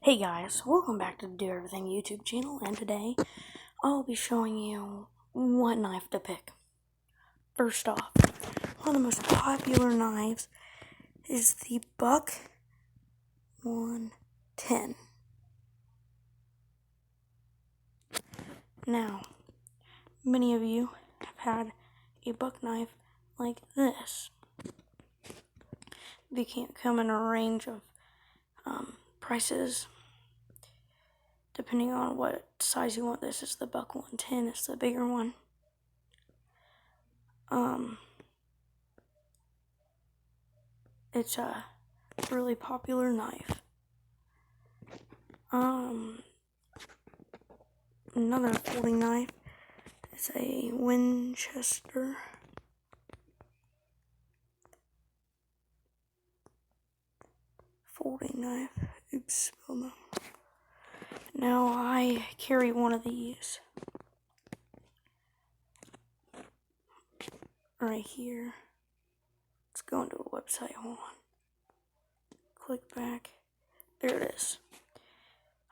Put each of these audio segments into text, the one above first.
Hey guys, welcome back to the Do Everything YouTube channel, and today I'll be showing you what knife to pick. First off, one of the most popular knives is the Buck 110. Now, many of you have had a Buck knife like this. They can't come in a range of prices. Depending on what size you want, this is the Buck 110, it's the bigger one. It's a really popular knife. Another folding knife is a Winchester. Folding knife. Oops, spilled them. Now I carry one of these right here. Let's go into a website. Hold on. Click back. There it is.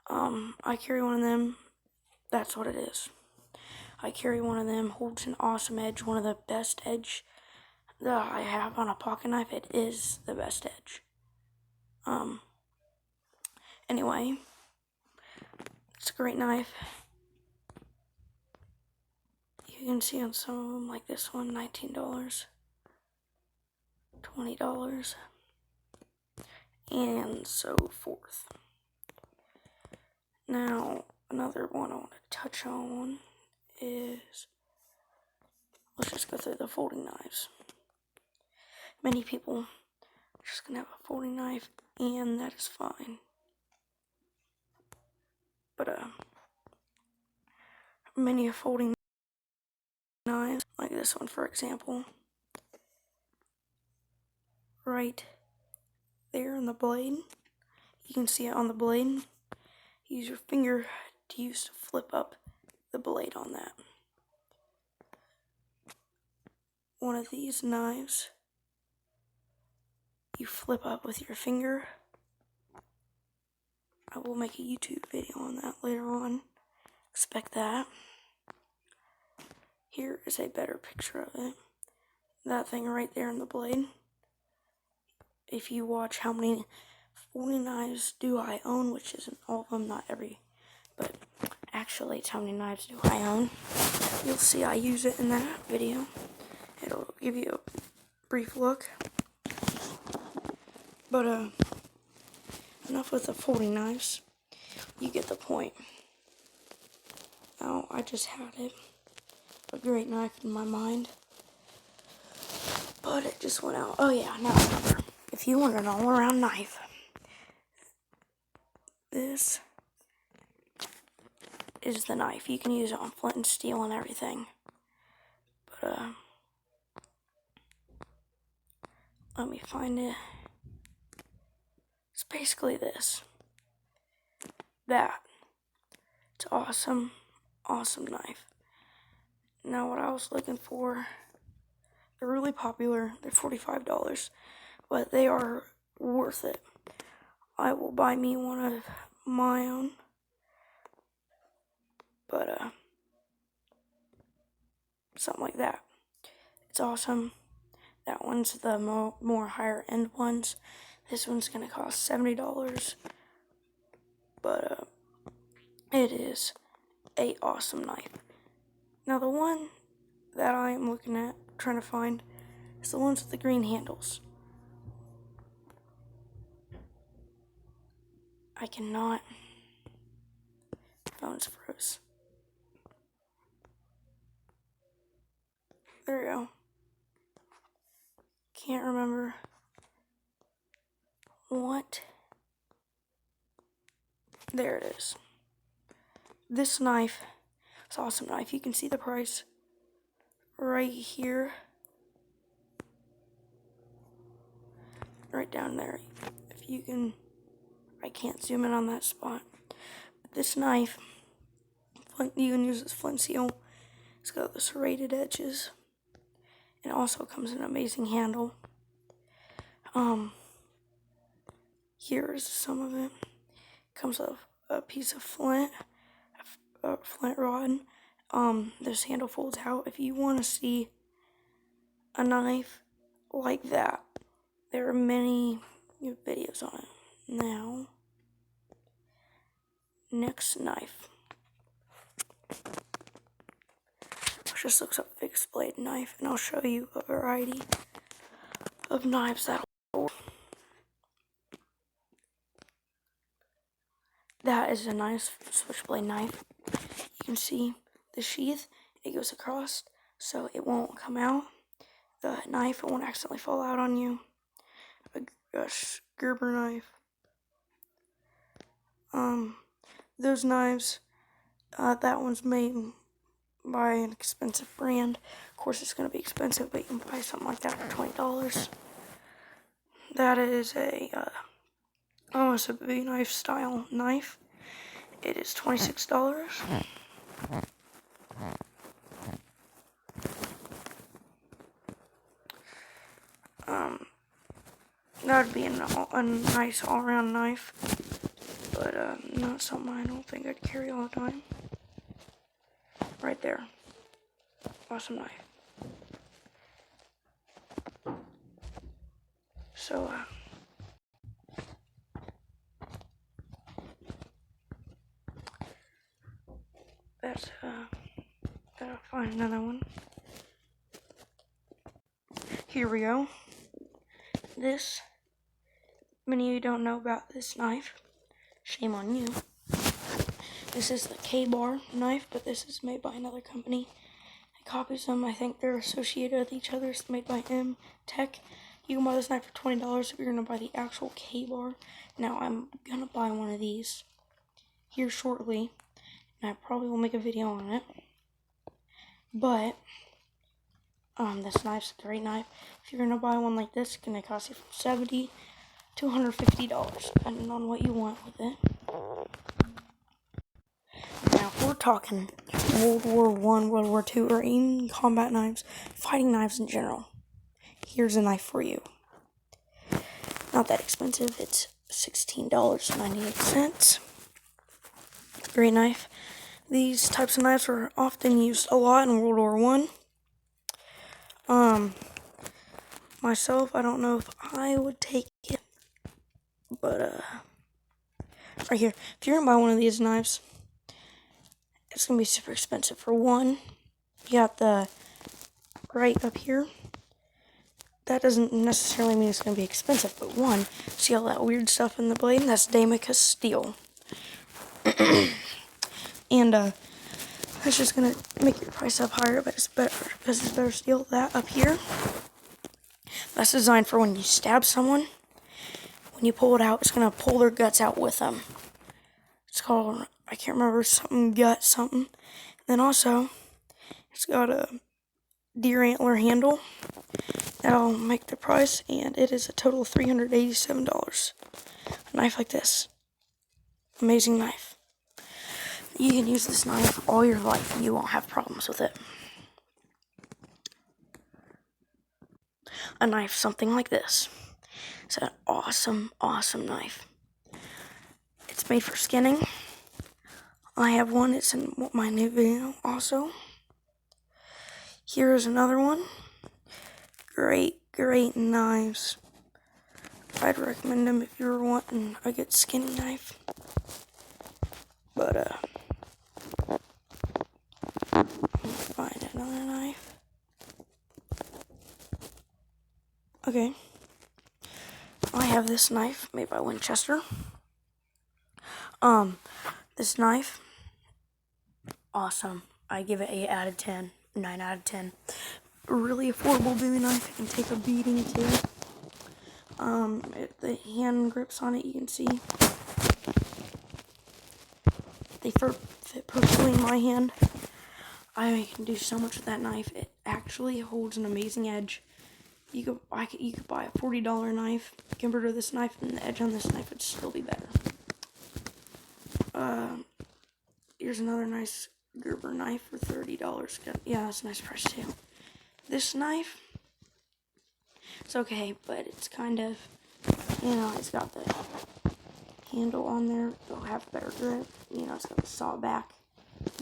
I carry one of them. That's what it is. I carry one of them. Holds an awesome edge. One of the best edge that I have on a pocket knife. It is the best edge. Anyway, it's a great knife. You can see on some of them, like this one, $19, $20, and so forth. Now, another one I want to touch on is, let's just go through the folding knives. Many people are just going to have a folding knife, and that is fine. But, many folding knives, like this one for example, right there in the blade, you can see it on the blade. Use your finger to flip up the blade on that. One of these knives, you flip up with your finger. I will make a YouTube video on that later on. Expect that. Here is a better picture of it. That thing right there in the blade. If you watch how many folding knives do I own, which isn't all of them, not every, but actually it's how many knives do I own. You'll see I use it in that video. It'll give you a brief look. But enough with the folding knives. You get the point. Now I just had it. A great knife in my mind. But it just went out. Oh yeah, now I remember. If you want an all-around knife, this is the knife. You can use it on flint and steel and everything. But let me find it. It's basically this. That. It's awesome. Awesome knife. Now what I was looking for, they're really popular. They're $45, but they are worth it. I will buy me one of my own. But something like that. It's awesome. That one's the more higher end ones. This one's gonna cost $70. But it is a awesome knife. Now the one that I am looking at, trying to find, is the ones with the green handles. I cannot. Phone's froze. There we go. Can't remember what. There it is. This knife, it's an awesome knife. You can see the price right here. Right down there. If you can, I can't zoom in on that spot. But this knife, you can use this flint steel. It's got the serrated edges. It also comes in an amazing handle. Here's some of it. Comes with a piece of flint, a flint rod. This handle folds out. If you want to see a knife like that, there are many videos on it. Now, next knife. Just looks up fixed blade knife, and I'll show you a variety of knives that is a nice switchblade knife. You can see the sheath, it goes across so it won't come out. The knife, it won't accidentally fall out on you. A Gerber knife. Those knives, that one's made by an expensive brand. Of course, it's going to be expensive, but you can buy something like that for $20. That is almost a Bowie knife style knife. It is $26. That would be a nice all-around knife, but not something I don't think I'd carry all the time. Right there. Awesome knife. So, that's, gotta find another one. Here we go. This, many of you don't know about this knife. Shame on you. This is the K-Bar knife, but this is made by another company. It copies them. I think they're associated with each other. It's made by M-Tech. You can buy this knife for $20 if you're going to buy the actual K-Bar. Now, I'm going to buy one of these here shortly, and I probably will make a video on it. But, this knife's a great knife. If you're going to buy one like this, it's going to cost you from $70 to $150, depending on what you want with it. Now, if we're talking World War I, World War II, or even combat knives, fighting knives in general, here's a knife for you. Not that expensive. It's $16.98. Great knife. These types of knives were often used a lot in World War I. Myself, I don't know if I would take it, but, right here, if you're gonna buy one of these knives, it's gonna be super expensive. For one, you got the right up here. That doesn't necessarily mean it's gonna be expensive, but one, see all that weird stuff in the blade? That's Damicus steel. And, that's just gonna make your price up higher, but it's better because it's better steel. That up here, that's designed for when you stab someone. When you pull it out, it's gonna pull their guts out with them. It's called, I can't remember, something gut something. And then also, it's got a deer antler handle. That'll make the price, and it is a total of $387. A knife like this. Amazing knife. You can use this knife all your life, and you won't have problems with it. A knife something like this. It's an awesome, awesome knife. It's made for skinning. I have one. It's in my new video also. Here's another one. Great, great knives. I'd recommend them if you're wanting a good skinny knife. But, find another knife. Okay. I have this knife made by Winchester. This knife, awesome. I give it 8 out of 10, 9 out of 10. Really affordable Bowie knife. It can take a beating too. The hand grips on it, you can see. They fit perfectly in my hand. I can do so much with that knife. It actually holds an amazing edge. You could buy a $40 knife, compare to this knife, and the edge on this knife would still be better. Here's another nice Gerber knife for $30. Yeah, that's a nice price too. This knife, it's okay, but it's kind of, it's got the handle on there, it'll have better grip. You know, it's got a saw back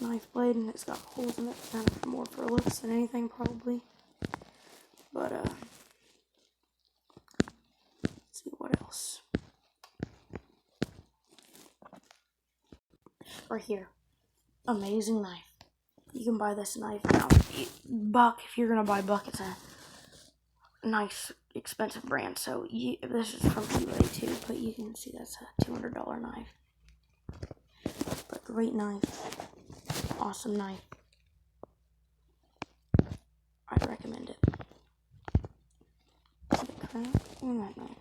knife blade, and it's got holes in it, kind of more for looks than anything, probably. But, let's see what else. Right here. Amazing knife. You can buy this knife now. Buck, if you're gonna buy Buck, it's a nice, expensive brand. So this is from eBay too, but you can see that's a $200 knife. But great knife. Awesome knife. I'd recommend it. See the crack in that knife.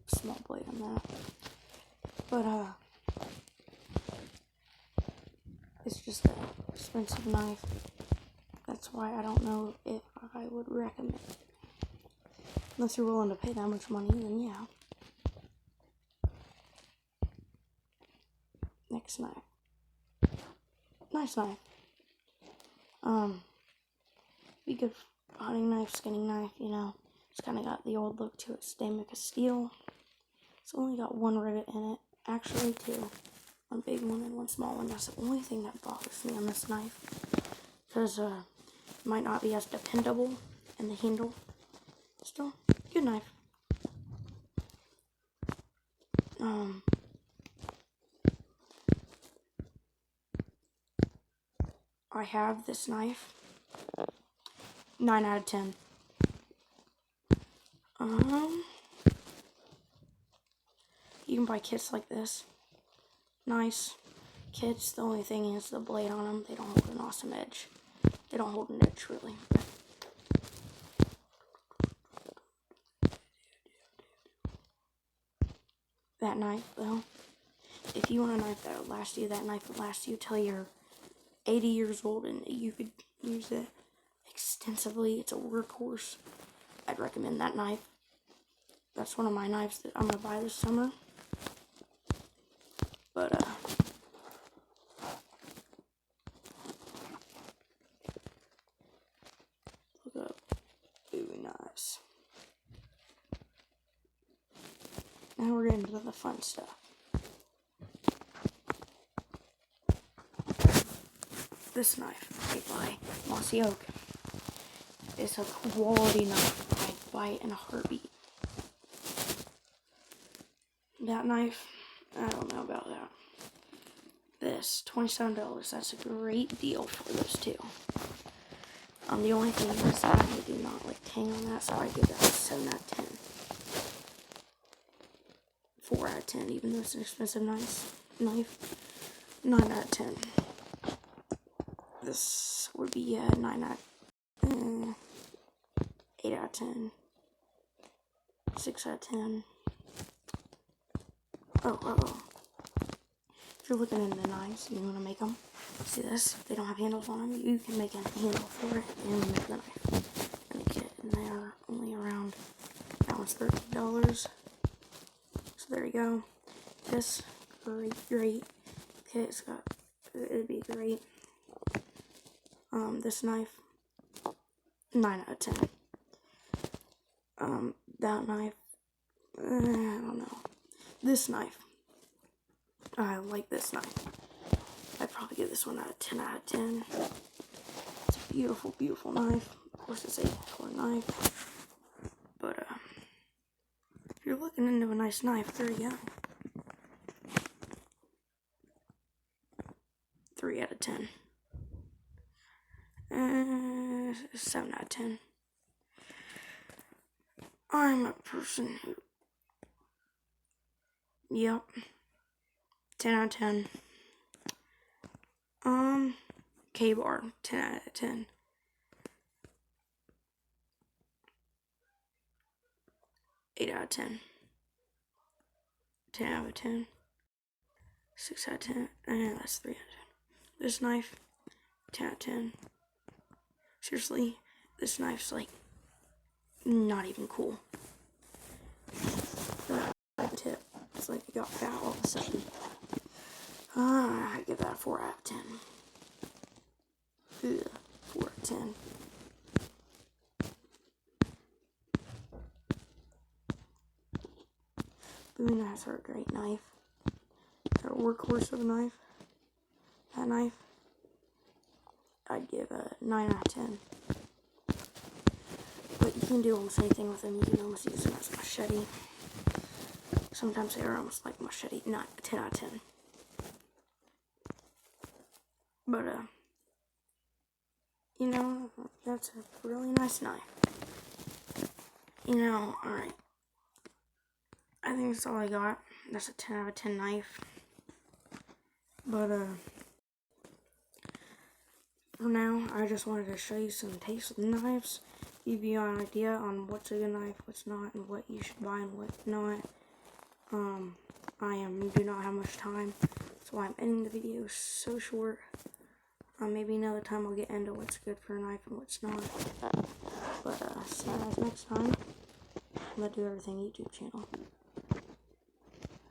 Small blade on that. But, it's just an expensive knife. That's why I don't know if I would recommend it. Unless you're willing to pay that much money, then yeah. Next knife. Nice knife. Be good hunting knife, skinning knife, you know. It's kind of got the old look to it. Stamica steel. It's only got one rivet in it. Actually, two. One big one and one small one. That's the only thing that bothers me on this knife. Because, it might not be as dependable in the handle. Still, good knife. I have this knife. 9 out of 10. You can buy kits like this. Nice kits. The only thing is the blade on them. They don't hold an awesome edge. They don't hold an edge, really. That knife, though. If you want a knife that will last you, that knife will last you till you're 80 years old, and you could use it extensively. It's a workhorse. I'd recommend that knife. That's one of my knives that I'm going to buy this summer. But, look up Bowie knives. Now we're getting to the fun stuff. This knife made by Mossy Oak is a quality knife. I'd buy it in a heartbeat. That knife, I don't know about that. This, $27. That's a great deal for those two. The only thing is I do not like tang on that, so I give that a 7 out of 10. 4 out of 10, even though it's an expensive knife. 9 out of 10. This would be 9 out of 8 out of 10. 6 out of 10. Oh. If you're looking into knives and you want to make them, see this? If they don't have handles on them, you can make a handle for it and make the knife. And the kit, and they're only around, that one's $13. So there you go. This, great kit. It's got, it'd be great. This knife, 9 out of 10. That knife, I don't know. This knife, I like this knife. I'd probably give this one a 10 out of 10. It's a beautiful, beautiful knife. Of course, it's a color knife. But, if you're looking into a nice knife, there you go. 3 out of 10. 7 out of 10. I'm a person who, yep, 10 out of 10. K-Bar, 10 out of 10. 8 out of 10. 10 out of 10. 6 out of 10. And that's 3 out of 10. This knife, 10 out of 10. Seriously, this knife's like not even cool. That tip, it's like it got fat all of a sudden. I give that a 4 out of 10. Ugh, 4 out of 10. That's a great knife. They're a workhorse of a knife. That knife, I'd give a 9 out of 10. But you can do almost anything with them. You can almost use them as a machete. Sometimes they are almost like machete. Not a 10 out of 10. But, you know, that's a really nice knife. You know, alright. I think that's all I got. That's a 10 out of 10 knife. But, for now, I just wanted to show you some taste of knives. Give you an idea on what's a good knife, what's not, and what you should buy and what not. I do not have much time. That's why I'm ending the video so short. Maybe another time I'll get into what's good for a knife and what's not. But, see you guys next time. I'm gonna do everything YouTube channel.